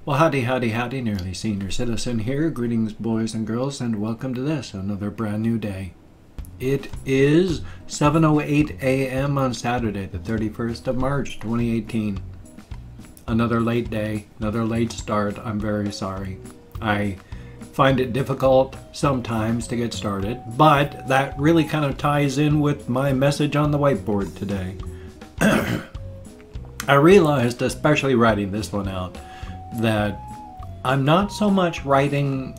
Well, howdy, nearly senior citizen here. Greetings, boys and girls, and welcome to this, another brand new day. It is 7:08 a.m. on Saturday, the 31st of March, 2018. Another late day, another late start. I'm very sorry. I find it difficult sometimes to get started, but that really kind of ties in with my message on the whiteboard today. I realized, especially writing this one out, that I'm not so much writing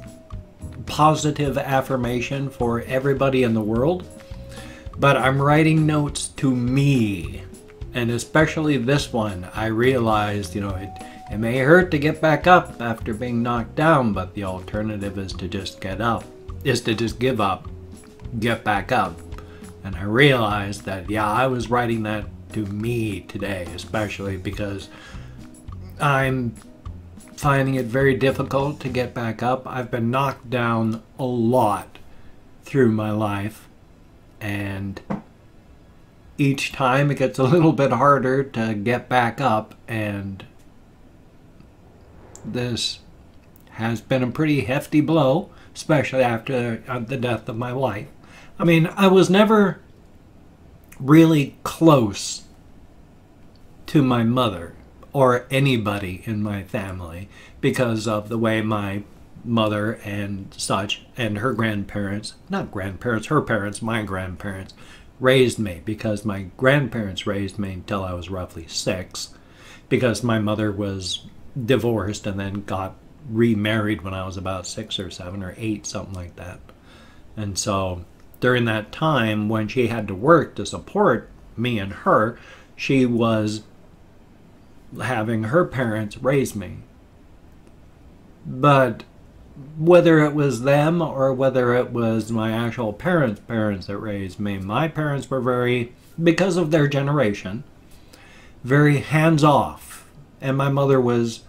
positive affirmation for everybody in the world, but I'm writing notes to me. And especially this one, I realized, it may hurt to get back up after being knocked down, but the alternative is to just give up, get back up. And I realized that, I was writing that to me today, especially because I'm finding it very difficult to get back up. I've been knocked down a lot through my life, and each time it gets a little bit harder to get back up, and this has been a pretty hefty blow, especially after the death of my wife. I mean, I was never really close to my mother or anybody in my family because of the way my mother and such and her grandparents, not grandparents, her parents, my grandparents, raised me, because my grandparents raised me until I was roughly 6, because my mother was divorced and then got remarried when I was about 6 or 7 or 8, something like that. And so during that time when she had to work to support me and her, she was having her parents raise me. But whether it was them or whether it was my actual parents' that raised me, my parents were very, because of their generation, very hands-off. And my mother was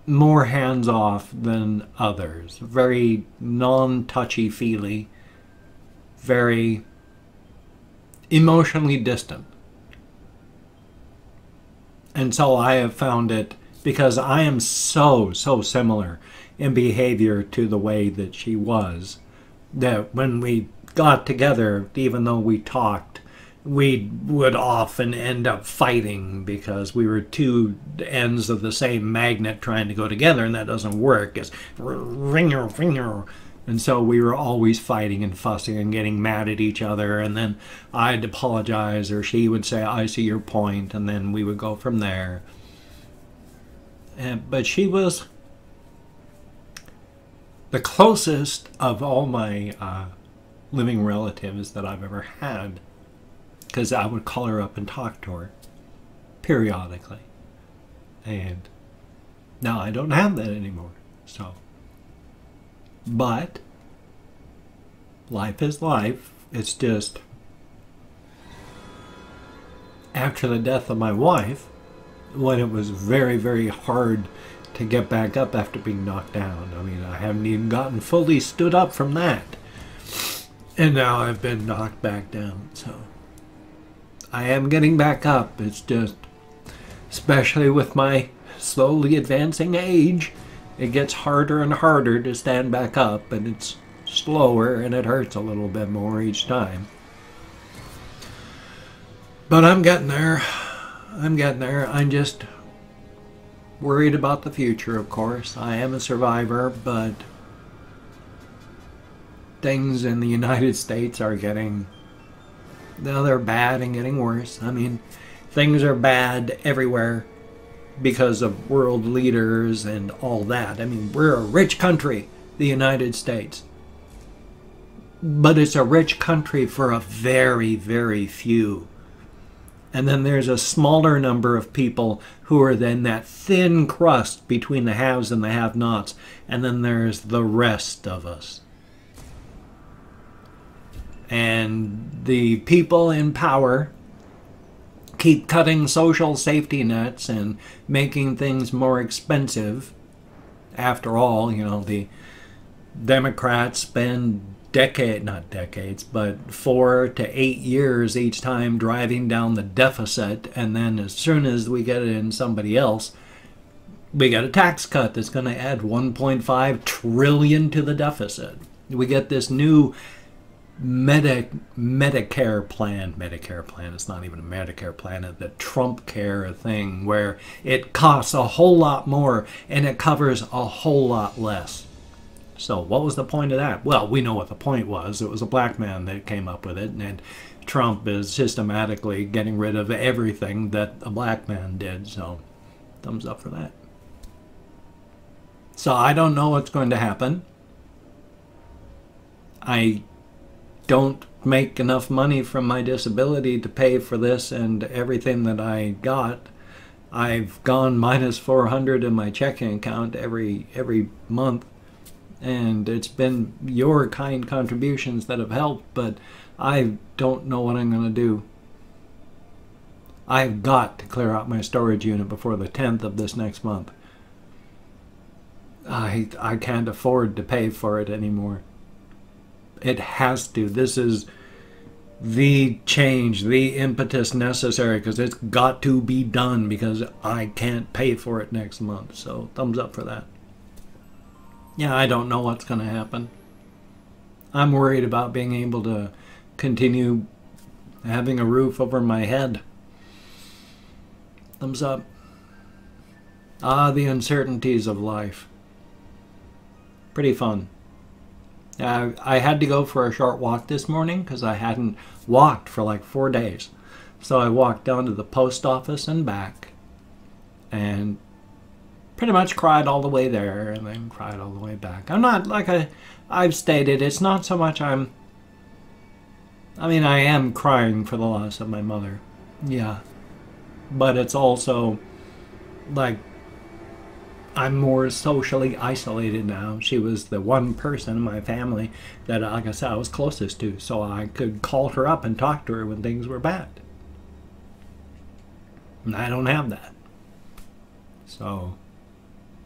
more hands-off than others. Very non-touchy-feely, very emotionally distant. And so I have found it, because I am so similar in behavior to the way that she was, that when we got together, even though we talked, we would often end up fighting because we were two ends of the same magnet trying to go together, and that doesn't work. It's ringer. And so we were always fighting and fussing and getting mad at each other, and then I'd apologize, or she would say, I see your point, and then we would go from there. But she was the closest of all my living relatives that I've ever had, because I would call her up and talk to her periodically. And now I don't have that anymore. So, but life is life. It's just, after the death of my wife, when it was very hard to get back up after being knocked down. I mean, I haven't even gotten fully stood up from that. And now I've been knocked back down. So I am getting back up. It's just, especially with my slowly advancing age, it gets harder and harder to stand back up, and it's slower, and it hurts a little bit more each time. But I'm getting there. I'm just worried about the future, of course. I am a survivor, but things in the United States are getting, they're bad and getting worse. I mean, things are bad everywhere because of world leaders and all that. I mean, we're a rich country, the United States. But it's a rich country for a very few. And then there's a smaller number of people who are then that thin crust between the haves and the have-nots. And then there's the rest of us. And the people in power keep cutting social safety nets and making things more expensive. After all, the Democrats spend not decades, but 4 to 8 years each time driving down the deficit, and then as soon as we get it in somebody else, We get a tax cut that's going to add 1.5 trillion to the deficit. We get this new Medicare plan. It's not even a Medicare plan. It's the Trump Care thing where it costs a whole lot more and it covers a whole lot less. So what was the point of that? Well, we know what the point was. It was a black man that came up with it, and Trump is systematically getting rid of everything that a black man did. So thumbs up for that. So I don't know what's going to happen. I don't make enough money from my disability to pay for this and everything that I got. I've gone minus 400 in my checking account every month, and it's been your kind contributions that have helped, but I don't know what I'm going to do. I've got to clear out my storage unit before the 10th of this next month. I can't afford to pay for it anymore. It has to. This is the change, the impetus necessary, because it's got to be done because I can't pay for it next month. So thumbs up for that. Yeah, I don't know what's going to happen. I'm worried about being able to continue having a roof over my head. Thumbs up. The uncertainties of life. Pretty fun. I had to go for a short walk this morning because I hadn't walked for like 4 days. So I walked down to the post office and back and pretty much cried all the way there and then cried all the way back. I'm not, like I've stated, it's not so much I am crying for the loss of my mother. Yeah. But it's also like I'm more socially isolated now. She was the one person in my family that, like I said, I was closest to, so I could call her up and talk to her when things were bad. And I don't have that. So,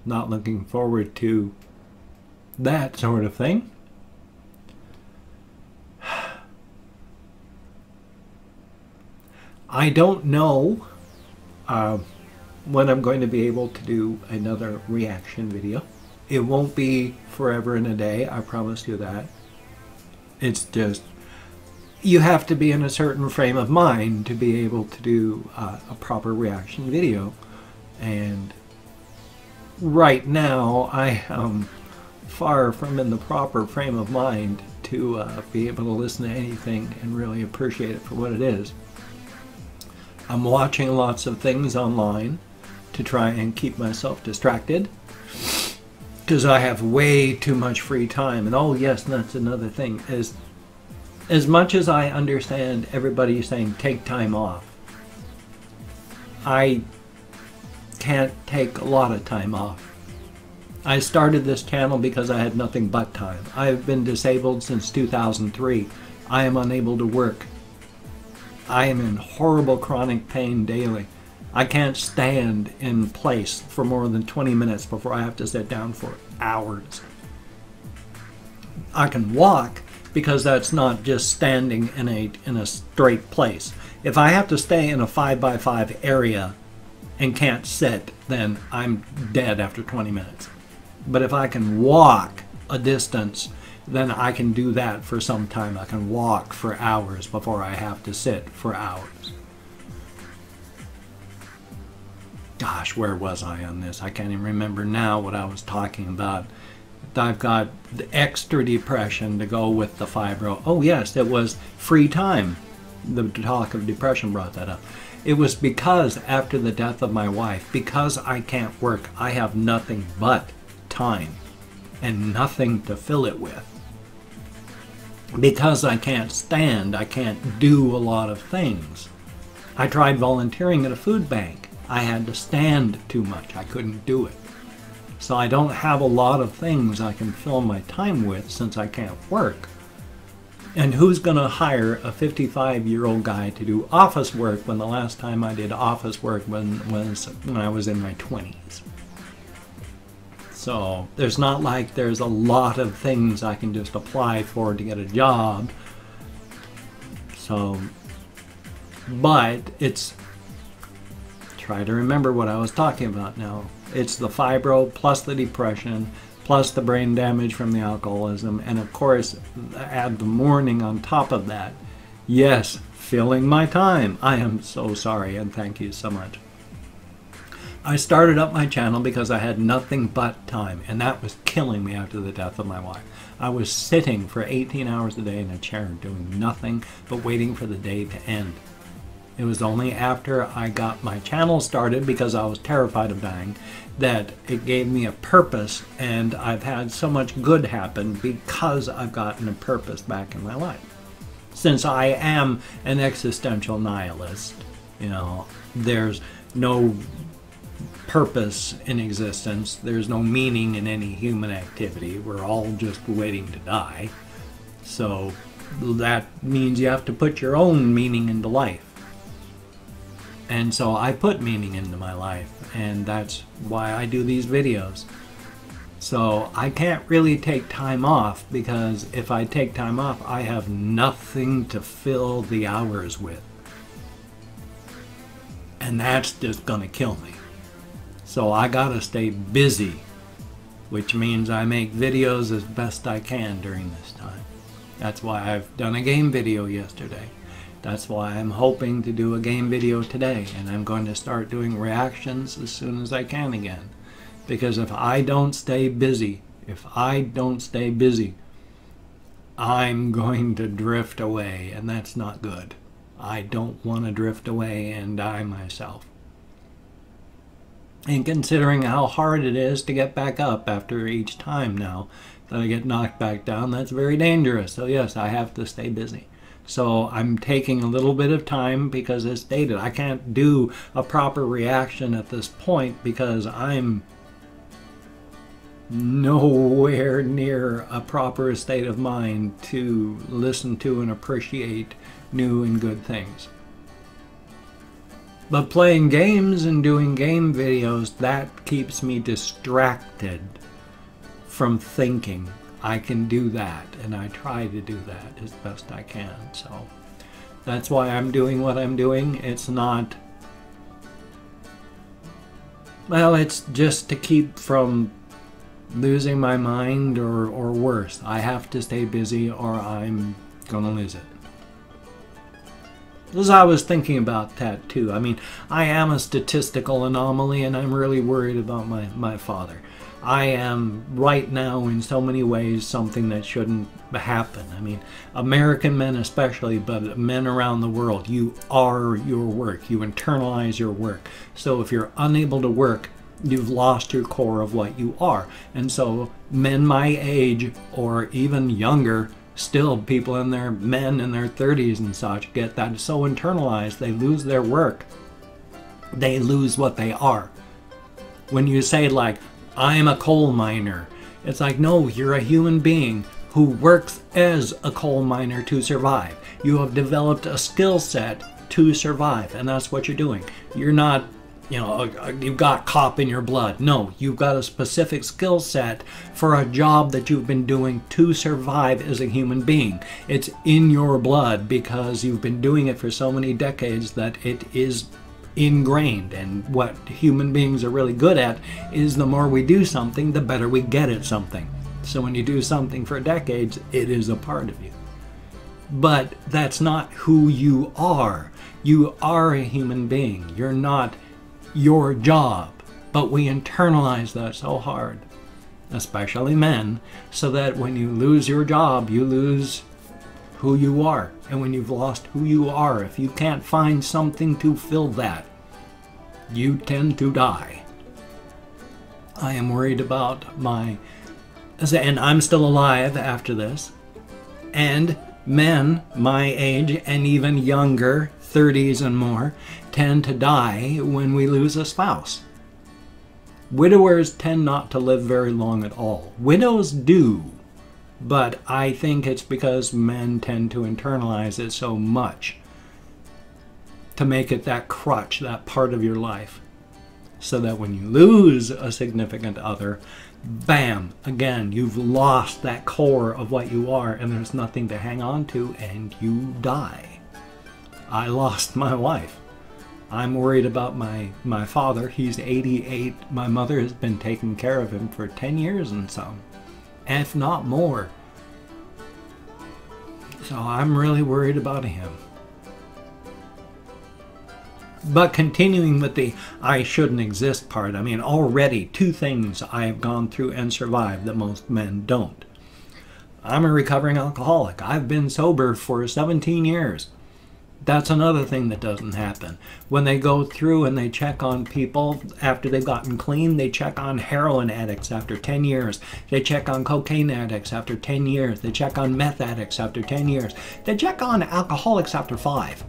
not looking forward to that sort of thing. I don't know when I'm going to be able to do another reaction video. It won't be forever and a day, I promise you that. It's just, you have to be in a certain frame of mind to be able to do a proper reaction video. And right now, I am far from in the proper frame of mind to be able to listen to anything and really appreciate it for what it is. I'm watching lots of things online to try and keep myself distracted because I have way too much free time. And oh yes, that's another thing. As much as I understand everybody saying take time off, I can't take a lot of time off. I started this channel because I had nothing but time. I've been disabled since 2003. I am unable to work. I am in horrible chronic pain daily. I can't stand in place for more than 20 minutes before I have to sit down for hours. I can walk because that's not just standing in a straight place. If I have to stay in a 5x5 area and can't sit, then I'm dead after 20 minutes. But if I can walk a distance, then I can do that for some time. I can walk for hours before I have to sit for hours. Gosh, where was I on this? I can't even remember now what I was talking about. I've got the extra depression to go with the fibro. Oh yes, it was free time. The talk of depression brought that up. It was because after the death of my wife, because I can't work, I have nothing but time and nothing to fill it with. Because I can't stand, I can't do a lot of things. I tried volunteering at a food bank. I had to stand too much. I couldn't do it. So I don't have a lot of things I can fill my time with since I can't work. And who's going to hire a 55-year-old guy to do office work when the last time I did office work when I was in my 20s? So there's not like there's a lot of things I can just apply for to get a job. So, but it's, try to remember what I was talking about now. It's the fibro plus the depression plus the brain damage from the alcoholism, and of course add the mourning on top of that. Yes, filling my time. I am so sorry, and thank you so much. I started up my channel because I had nothing but time, and that was killing me after the death of my wife. I was sitting for 18 hours a day in a chair doing nothing but waiting for the day to end. It was only after I got my channel started, because I was terrified of dying, that it gave me a purpose, and I've had so much good happen because I've gotten a purpose back in my life. Since I am an existential nihilist, you know, there's no purpose in existence, there's no meaning in any human activity, we're all just waiting to die. So that means you have to put your own meaning into life. And so I put meaning into my life, and that's why I do these videos. So I can't really take time off, because if I take time off, I have nothing to fill the hours with. And that's just gonna kill me. So I gotta stay busy, which means I make videos as best I can during this time. That's why I've done a game video yesterday. That's why I'm hoping to do a game video today, and I'm going to start doing reactions as soon as I can again. Because if I don't stay busy, I'm going to drift away, and that's not good. I don't want to drift away and die myself. And considering how hard it is to get back up after each time now that I get knocked back down, that's very dangerous. So yes, I have to stay busy. So I'm taking a little bit of time, because as stated, I can't do a proper reaction at this point because I'm nowhere near a proper state of mind to listen to and appreciate new and good things. But playing games and doing game videos, that keeps me distracted from thinking. I can do that, and I try to do that as best I can. So that's why I'm doing what I'm doing. It's not, well, it's just to keep from losing my mind, or worse. I have to stay busy or I'm gonna lose it. As I was thinking about that too. I mean, I am a statistical anomaly, and I'm really worried about my father. I am right now in so many ways something that shouldn't happen. I mean, American men especially, but men around the world, you are your work. You internalize your work. So if you're unable to work, you've lost your core of what you are. And so men my age, or even younger, still people in their men in their 30s and such, get that so internalized they lose their work. They lose what they are. When you say, like, I'm a coal miner, it's like, no, you're a human being who works as a coal miner to survive. You have developed a skill set to survive, and that's what you're doing. You're not, you know, you've got cop in your blood. No, you've got a specific skill set for a job that you've been doing to survive as a human being. It's in your blood because you've been doing it for so many decades that it is ingrained. And what human beings are really good at is the more we do something, the better we get at something. So when you do something for decades, it is a part of you. But that's not who you are. You are a human being. You're not your job. But we internalize that so hard, especially men, so that when you lose your job, you lose who you are. And when you've lost who you are, if you can't find something to fill that, you tend to die. I am worried about and I'm still alive after this, and men my age and even younger, 30s and more, tend to die when we lose a spouse. Widowers tend not to live very long at all. Widows do, but I think it's because men tend to internalize it so much to make it that crutch, that part of your life, so that when you lose a significant other, bam, again, you've lost that core of what you are, and there's nothing to hang on to, and you die. I lost my wife. I'm worried about my father. He's 88. My mother has been taking care of him for 10 years and some, if not more. So I'm really worried about him. But continuing with the I shouldn't exist part, I mean, already 2 things I have gone through and survived that most men don't. I'm a recovering alcoholic. I've been sober for 17 years. That's another thing that doesn't happen. When they go through and they check on people after they've gotten clean, they check on heroin addicts after 10 years. They check on cocaine addicts after 10 years. They check on meth addicts after 10 years. They check on alcoholics after 5.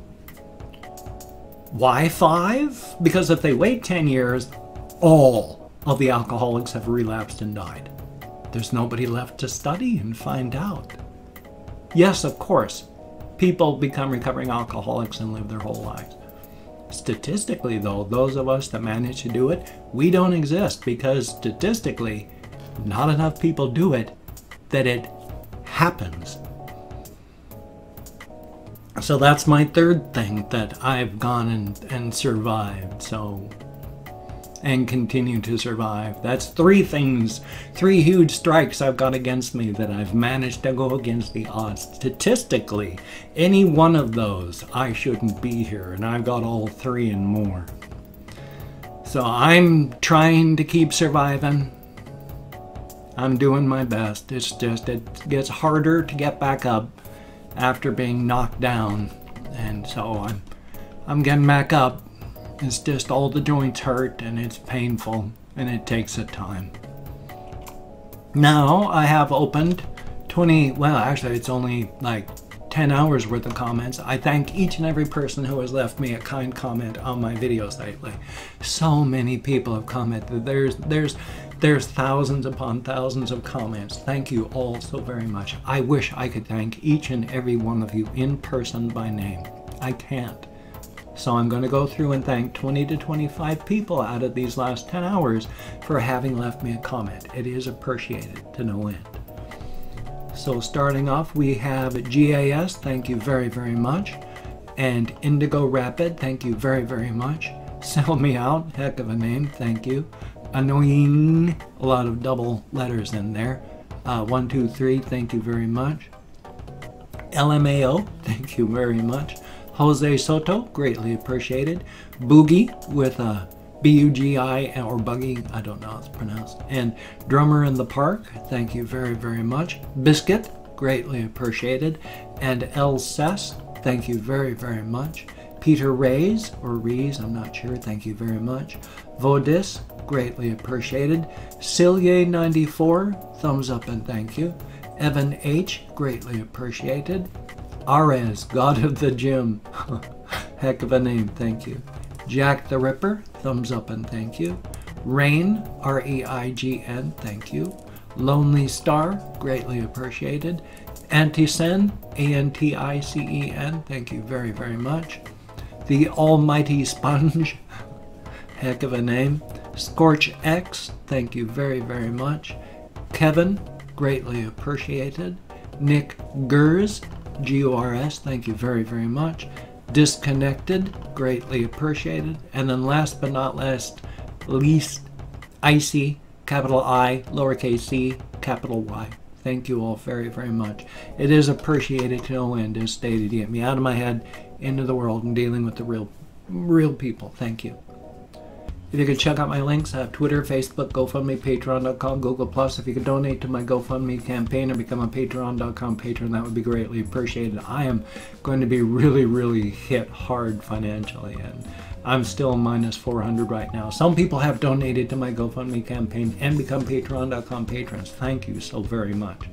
Why 5? Because if they wait 10 years, all of the alcoholics have relapsed and died. There's nobody left to study and find out. Yes, of course, people become recovering alcoholics and live their whole lives. Statistically, though, those of us that manage to do it, we don't exist because statistically, not enough people do it that it happens. So that's my 3rd thing that I've gone and survived, and continue to survive. That's 3 things, 3 huge strikes I've got against me that I've managed to go against the odds. Statistically, any one of those, I shouldn't be here, and I've got all 3 and more. So I'm trying to keep surviving. I'm doing my best. It's just, it gets harder to get back up after being knocked down, and so I'm getting back up. It's just all the joints hurt and it's painful and it takes a time. Now I have opened 20, well actually it's only like 10 hours worth of comments. I thank each and every person who has left me a kind comment on my videos lately. So many people have commented. There's thousands upon thousands of comments. Thank you all so very much. I wish I could thank each and every one of you in person by name. I can't. So I'm going to go through and thank 20 to 25 people out of these last 10 hours for having left me a comment. It is appreciated to no end. So starting off, we have GAS, thank you very, very much. And Indigo Rapid, thank you very, very much. Sell Me Out, heck of a name, thank you. Annoying, a lot of double letters in there. 123, thank you very much. LMAO, thank you very much. Jose Soto, greatly appreciated. Boogie with a B-U-G-I or Buggy, I don't know how it's pronounced. And Drummer in the Park, thank you very, very much. Biscuit, greatly appreciated. And El Cess, thank you very, very much. Peter Reyes, or Rees, I'm not sure, thank you very much. Vodis, greatly appreciated. Silye94, thumbs up and thank you. Evan H, greatly appreciated. Ares, God of the Gym, heck of a name, thank you. Jack the Ripper, thumbs up and thank you. Rain, R-E-I-G-N, thank you. Lonely Star, greatly appreciated. Anticen, A-N-T-I-C-E-N, thank you very, very much. The Almighty Sponge, heck of a name. Scorch X, thank you very, very much. Kevin, greatly appreciated. Nick Gers, G-O-R-S, thank you very, very much. Disconnected, greatly appreciated. And then last but not least, Icy, capital I, lowercase c, capital Y. Thank you all very, very much. It is appreciated to no end, as stated, to get me out of my head into the world and dealing with the real people. Thank you. If you could check out my links, I have Twitter, Facebook, GoFundMe, Patreon.com, Google+. If you could donate to my GoFundMe campaign or become a Patreon.com patron, that would be greatly appreciated. I am going to be really, really hit hard financially, and I'm still minus 400 right now. Some people have donated to my GoFundMe campaign and become Patreon.com patrons. Thank you so very much.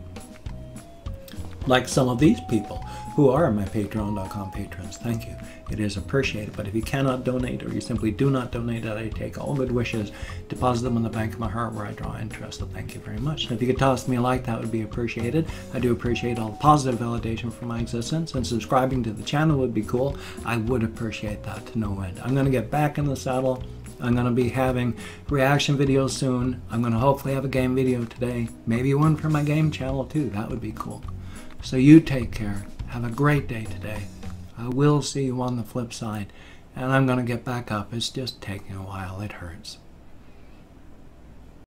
Like some of these people who are my Patreon.com patrons. Thank you. It is appreciated. But if you cannot donate or you simply do not donate, I take all good wishes, deposit them in the bank of my heart where I draw interest. So thank you very much. And if you could toss me a like, that would be appreciated. I do appreciate all the positive validation for my existence, and subscribing to the channel would be cool. I would appreciate that to no end. I'm going to get back in the saddle. I'm going to be having reaction videos soon. I'm going to hopefully have a game video today. Maybe one for my game channel too. That would be cool. So you take care. Have a great day today. I will see you on the flip side. and I'm going to get back up. It's just taking a while. It hurts.